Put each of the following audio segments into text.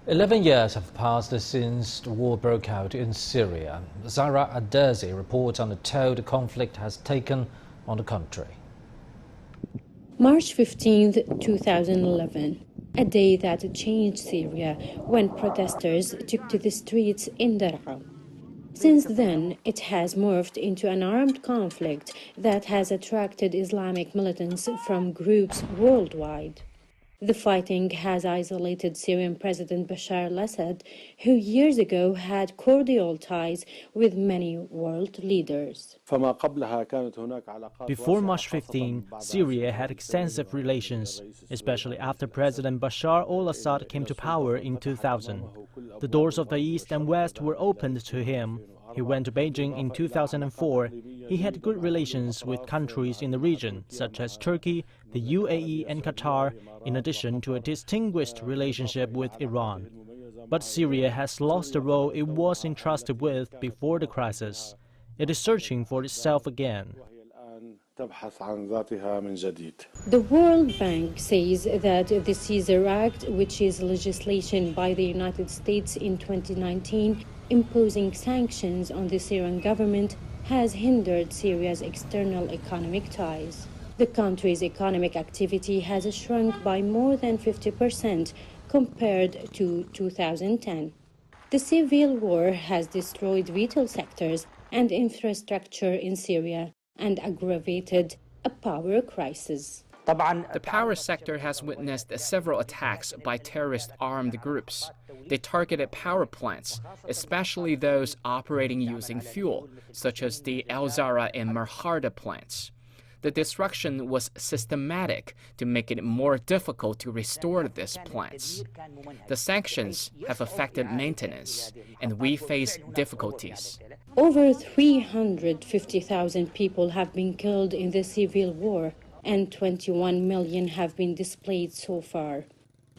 11 years have passed since the war broke out in Syria. Zahraa Alderzi reports on the toll the conflict has taken on the country. March 15, 2011, a day that changed Syria when protesters took to the streets in Daraa. Since then, it has morphed into an armed conflict that has attracted Islamic militants from groups worldwide. The fighting has isolated Syrian President Bashar al-Assad, who years ago had cordial ties with many world leaders. Before March 15, Syria had extensive relations, especially after President Bashar al-Assad came to power in 2000. The doors of the East and West were opened to him. He went to Beijing in 2004. He had good relations with countries in the region, such as Turkey, the UAE and Qatar, in addition to a distinguished relationship with Iran. But Syria has lost the role it was entrusted with before the crisis. It is searching for itself again. The World Bank says that the Caesar Act, which is legislation by the United States in 2019, imposing sanctions on the Syrian government, has hindered Syria's external economic ties. The country's economic activity has shrunk by more than 50% compared to 2010. The civil war has destroyed vital sectors and infrastructure in Syria and aggravated a power crisis. The power sector has witnessed several attacks by terrorist armed groups. They targeted power plants, especially those operating using fuel, such as the Al Zahra and Marharda plants. The destruction was systematic to make it more difficult to restore these plants. The sanctions have affected maintenance, and we face difficulties. Over 350,000 people have been killed in the civil war, and 21 million have been displaced so far.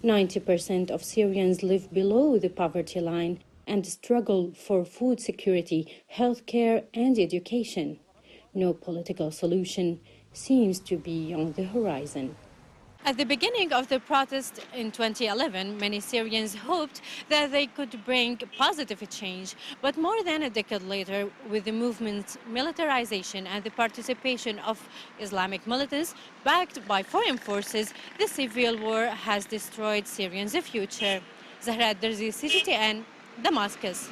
90% of Syrians live below the poverty line and struggle for food security, healthcare, and education. No political solution seems to be on the horizon. At the beginning of the protest in 2011, many Syrians hoped that they could bring positive change. But more than a decade later, with the movement's militarization and the participation of Islamic militants backed by foreign forces, the civil war has destroyed Syrians' future. Zahraa Alderzi, CGTN, Damascus.